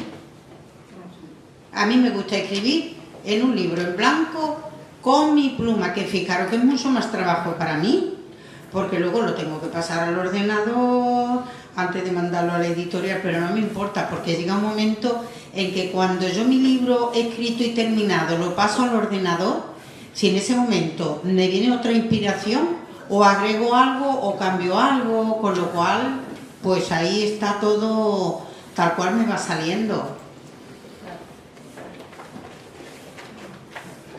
A mí me gusta escribir en un libro en blanco con mi pluma, que fijaros que es mucho más trabajo para mí, porque luego lo tengo que pasar al ordenador antes de mandarlo a la editorial, pero no me importa, porque llega un momento en que cuando yo mi libro escrito y terminado lo paso al ordenador, si en ese momento me viene otra inspiración, o agrego algo o cambio algo, con lo cual pues ahí está todo tal cual me va saliendo.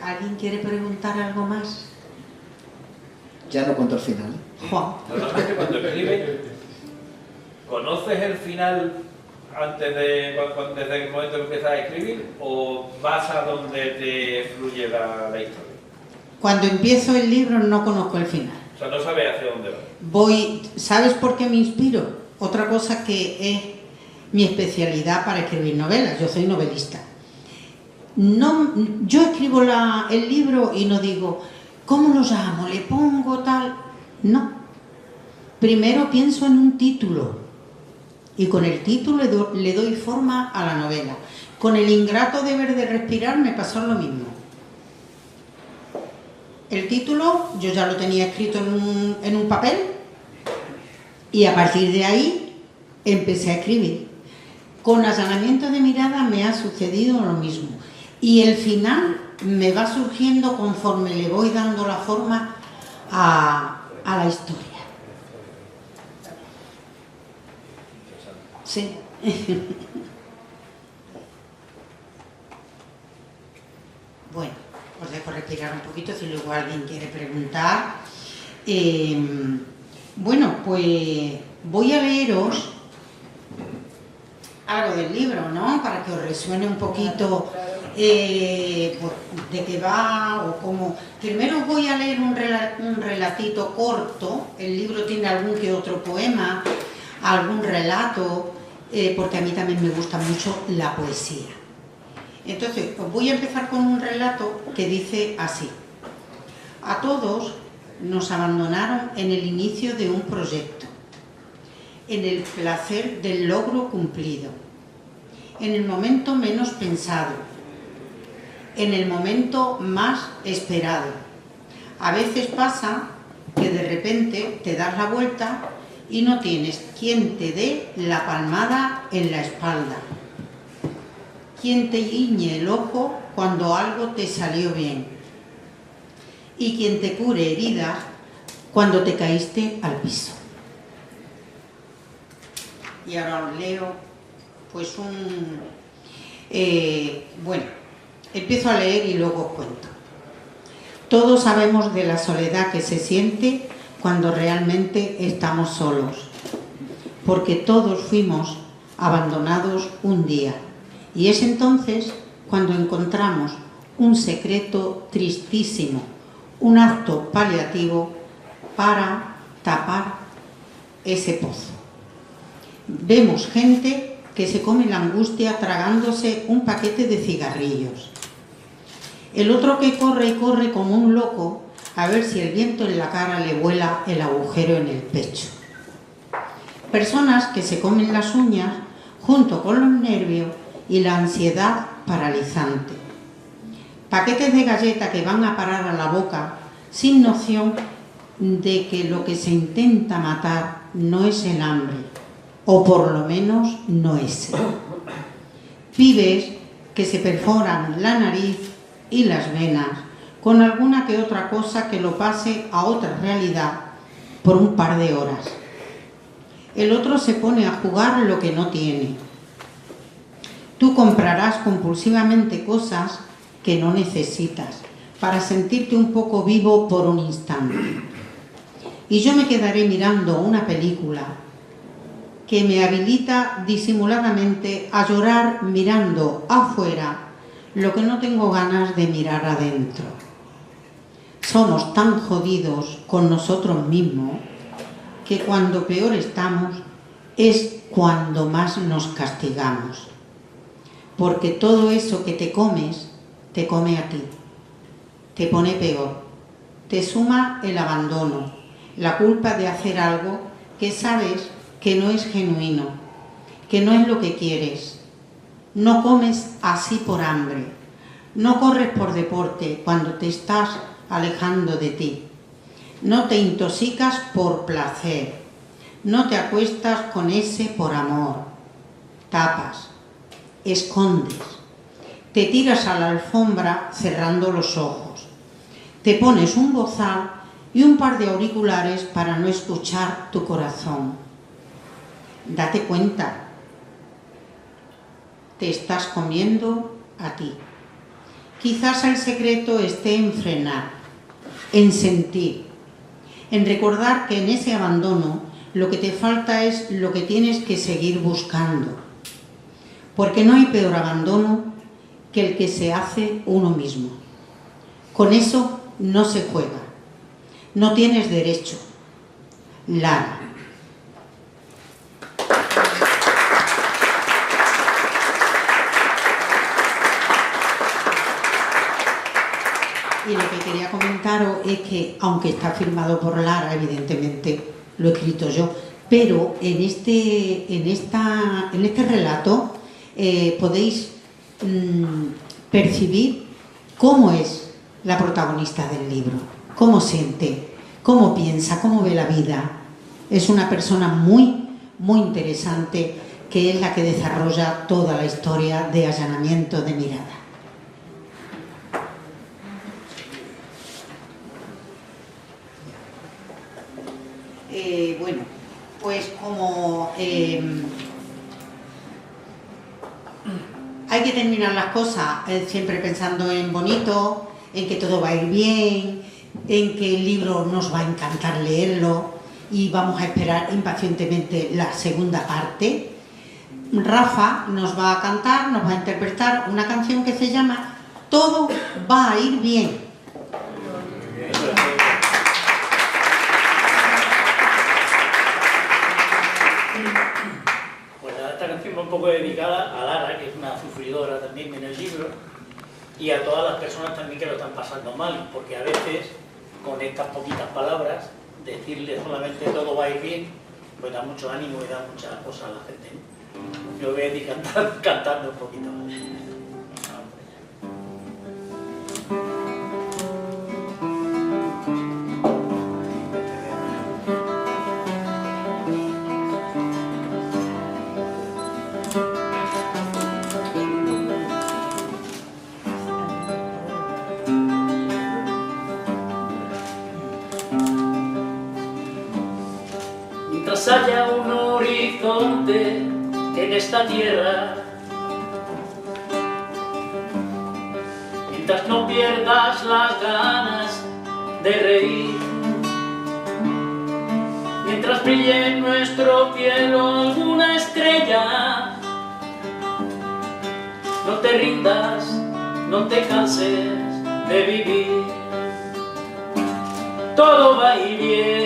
¿Alguien quiere preguntar algo más? Ya no cuento el final. Juan. Normalmente cuando escribes, ¿conoces el final desde el momento que empiezas a escribir o vas a donde te fluye la historia? Cuando empiezo el libro no conozco el final. O sea, no sabes hacia dónde va. ¿Sabes por qué me inspiro? Otra cosa que es mi especialidad para escribir novelas. Yo soy novelista. No, yo escribo el libro y no digo, ¿cómo lo llamo? ¿Le pongo tal? No. Primero pienso en un título y con el título le doy forma a la novela. Con El ingrato deber de respirar me pasó lo mismo. El título yo ya lo tenía escrito en un papel y a partir de ahí empecé a escribir. Con Allanamiento de mirada me ha sucedido lo mismo. Y el final me va surgiendo conforme le voy dando la forma a la historia. Sí. Bueno, os dejo respirar un poquito si luego alguien quiere preguntar. Bueno, pues voy a leeros algo del libro, ¿no? Para que os resuene un poquito de qué va o cómo. Primero os voy a leer un relatito corto. El libro tiene algún que otro poema, algún relato, porque a mí también me gusta mucho la poesía. Entonces, os voy a empezar con un relato que dice así. A todos nos abandonaron en el inicio de un proyecto, en el placer del logro cumplido, en el momento menos pensado, en el momento más esperado. A veces pasa que de repente te das la vuelta y no tienes quien te dé la palmada en la espalda, quien te guiñe el ojo cuando algo te salió bien y quien te cure heridas cuando te caíste al piso. Y ahora os leo pues bueno, empiezo a leer y luego os cuento. Todos sabemos de la soledad que se siente cuando realmente estamos solos, porque todos fuimos abandonados un día, y es entonces cuando encontramos un secreto tristísimo, un acto paliativo para tapar ese pozo. Vemos gente que se come la angustia tragándose un paquete de cigarrillos. El otro que corre y corre como un loco a ver si el viento en la cara le vuela el agujero en el pecho. Personas que se comen las uñas junto con los nervios y la ansiedad paralizante. Paquetes de galleta que van a parar a la boca sin noción de que lo que se intenta matar no es el hambre, o por lo menos no es. Pibes que se perforan la nariz y las venas con alguna que otra cosa que lo pase a otra realidad por un par de horas. El otro se pone a jugar lo que no tiene. Tú comprarás compulsivamente cosas que no necesitas para sentirte un poco vivo por un instante. Y yo me quedaré mirando una película que me habilita disimuladamente a llorar mirando afuera lo que no tengo ganas de mirar adentro. Somos tan jodidos con nosotros mismos que cuando peor estamos es cuando más nos castigamos. Porque todo eso que te comes, te come a ti, te pone peor, te suma el abandono, la culpa de hacer algo que sabes que no es genuino, que no es lo que quieres. No comes así por hambre, no corres por deporte cuando te estás alejando de ti, no te intoxicas por placer, no te acuestas con ese por amor, tapas, escondes, te tiras a la alfombra cerrando los ojos, te pones un bozal y un par de auriculares para no escuchar tu corazón. Date cuenta, te estás comiendo a ti. Quizás el secreto esté en frenar, en sentir, en recordar que en ese abandono lo que te falta es lo que tienes que seguir buscando. Porque no hay peor abandono que el que se hace uno mismo. Con eso no se juega. No tienes derecho. Lara. Y lo que quería comentaros es que, aunque está firmado por Lara, evidentemente lo he escrito yo, pero en este relato podéis percibir cómo es la protagonista del libro, cómo siente, cómo piensa, cómo ve la vida. Es una persona muy, muy interesante, que es la que desarrolla toda la historia de Allanamiento de mirada. Bueno, pues como hay que terminar las cosas siempre pensando en bonito, en que todo va a ir bien, en que el libro nos va a encantar leerlo y vamos a esperar impacientemente la segunda parte. Rafa nos va a cantar, nos va a interpretar una canción que se llama Todo va a ir bien. Esta canción va un poco dedicada a Lara, que es una sufridora también en el libro, y a todas las personas también que lo están pasando mal, porque a veces con estas poquitas palabras decirle solamente todo va a ir bien, pues da mucho ánimo y da muchas cosas a la gente, ¿no? Yo voy a ir cantando un poquito. Mientras haya un horizonte en esta tierra, mientras no pierdas las ganas de reír, mientras brille en nuestro cielo alguna estrella, no te rindas, no te canses de vivir. Todo va a ir bien,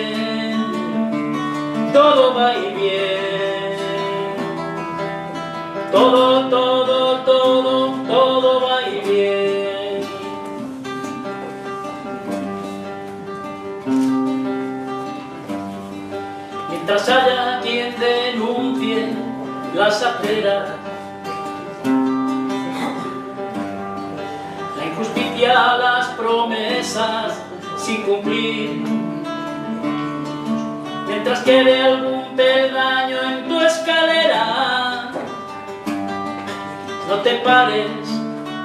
todo va a ir bien, todo, todo, todo, todo va a ir bien. Mientras haya quien denuncie las aceras, la injusticia, las promesas sin cumplir, mientras quede algún peldaño en tu escalera, no te pares,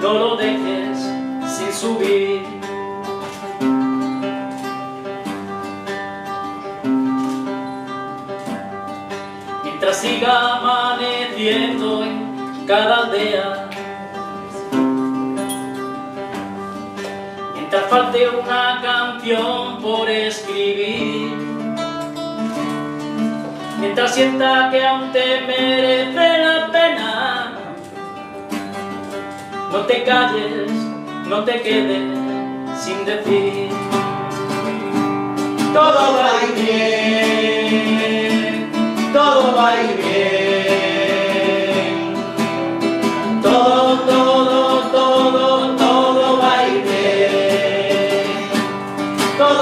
no lo dejes sin subir. Mientras siga amaneciendo en cada aldea, mientras falte una canción por escribir, mientras sienta que aún te merece la pena, no te calles, no te quedes sin decir. Todo va a ir bien, todo va a ir bien, todo, todo, todo, todo va a ir bien, todo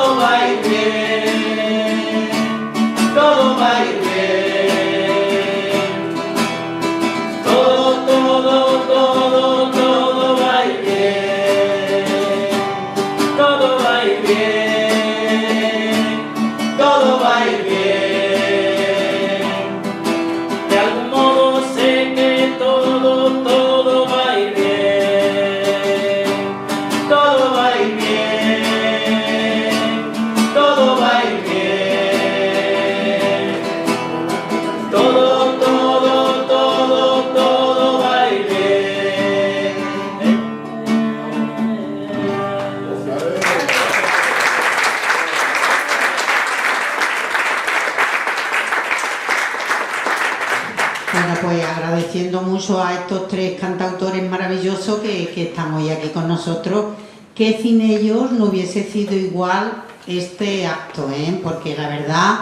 Bueno, pues agradeciendo mucho a estos tres cantautores maravillosos que están hoy aquí con nosotros, que sin ellos no hubiese sido igual este acto, porque la verdad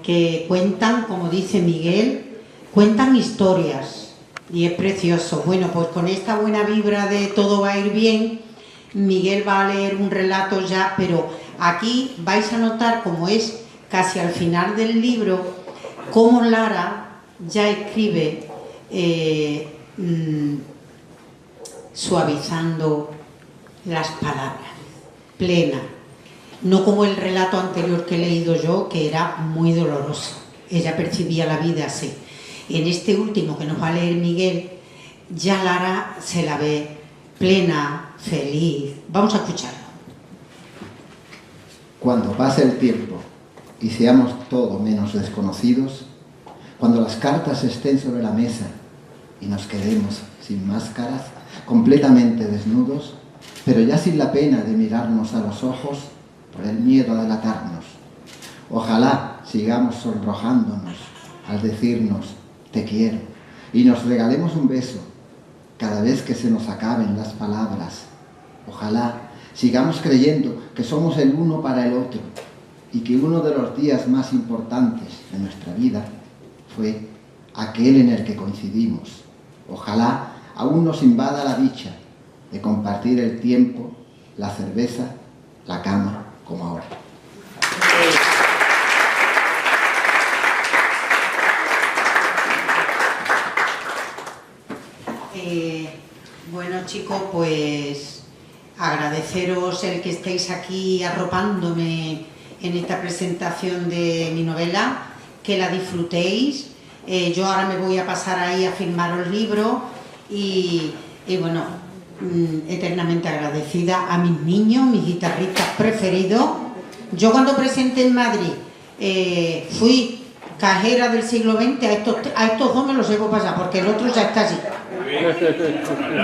que cuentan, como dice Miguel, cuentan historias y es precioso. Bueno, pues con esta buena vibra de todo va a ir bien, Miguel va a leer un relato ya, pero aquí vais a notar, como es casi al final del libro, cómo Lara ya escribe suavizando las palabras, plena, no como el relato anterior que he leído yo, que era muy doloroso. Ella percibía la vida así. En este último que nos va a leer Miguel, ya Lara se la ve plena, feliz. Vamos a escucharlo. Cuando pase el tiempo y seamos todo menos desconocidos, cuando las cartas estén sobre la mesa y nos quedemos sin máscaras, completamente desnudos, pero ya sin la pena de mirarnos a los ojos por el miedo a delatarnos. Ojalá sigamos sonrojándonos al decirnos te quiero y nos regalemos un beso cada vez que se nos acaben las palabras. Ojalá sigamos creyendo que somos el uno para el otro y que uno de los días más importantes de nuestra vida fue aquel en el que coincidimos. Ojalá aún nos invada la dicha de compartir el tiempo, la cerveza, la cama, como ahora. Bueno, chicos, pues agradeceros el que estéis aquí arropándome en esta presentación de mi novela, que la disfrutéis. Yo ahora me voy a pasar ahí a firmaros el libro y bueno, eternamente agradecida a mis niños, mis guitarristas preferidos. Yo cuando presenté en Madrid fui cajera del siglo XX, a estos dos me los llevo para allá, porque el otro ya está allí.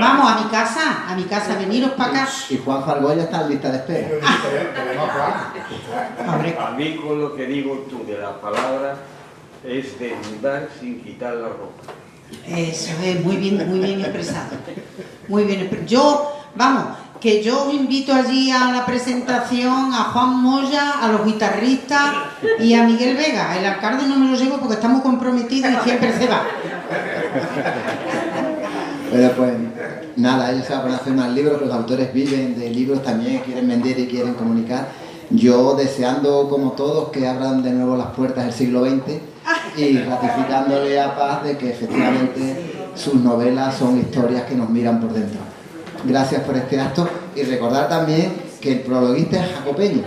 Vamos a mi casa, veniros para acá. Y Juan Fargolla está en lista de espera. A mí con lo que digo tú de la palabra es desnudar sin quitar la ropa. Eso es muy bien expresado. Muy bien expresado. Que yo invito allí a la presentación a Juan Moya, a los guitarristas y a Miguel Vega. El alcalde no me lo llevo porque estamos comprometidos y siempre se va. Bueno, pues nada, ellos se van a hacer más libros, los autores viven de libros también, quieren vender y quieren comunicar. Yo deseando, como todos, que abran de nuevo las puertas del siglo XX y ratificándole a Paz de que efectivamente sus novelas son historias que nos miran por dentro. Gracias por este acto y recordar también que el prologuista es Jaco Peña,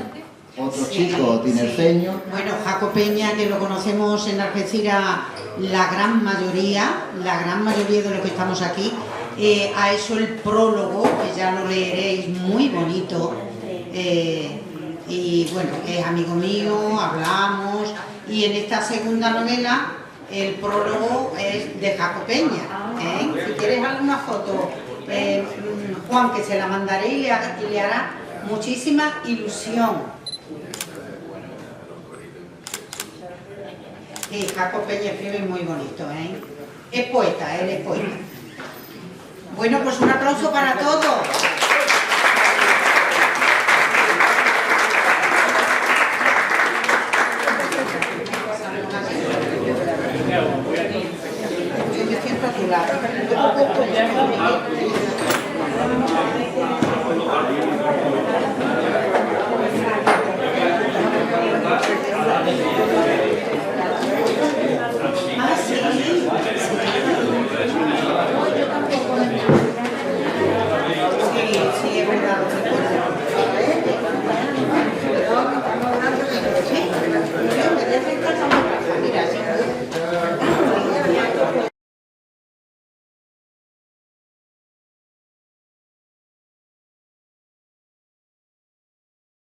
otro chico tinerfeño. Sí. Bueno, Jaco Peña, que lo conocemos en Algeciras la gran mayoría de los que estamos aquí, ha hecho el prólogo, que ya lo leeréis, muy bonito. Y bueno, es amigo mío, hablamos, y en esta segunda novela el prólogo es de Jaco Peña. Si quieres alguna foto, Juan, que se la mandaré y le hará muchísima ilusión. Y Jaco Peña escribe muy bonito, Es poeta, él es poeta. Bueno, pues un aplauso para todos.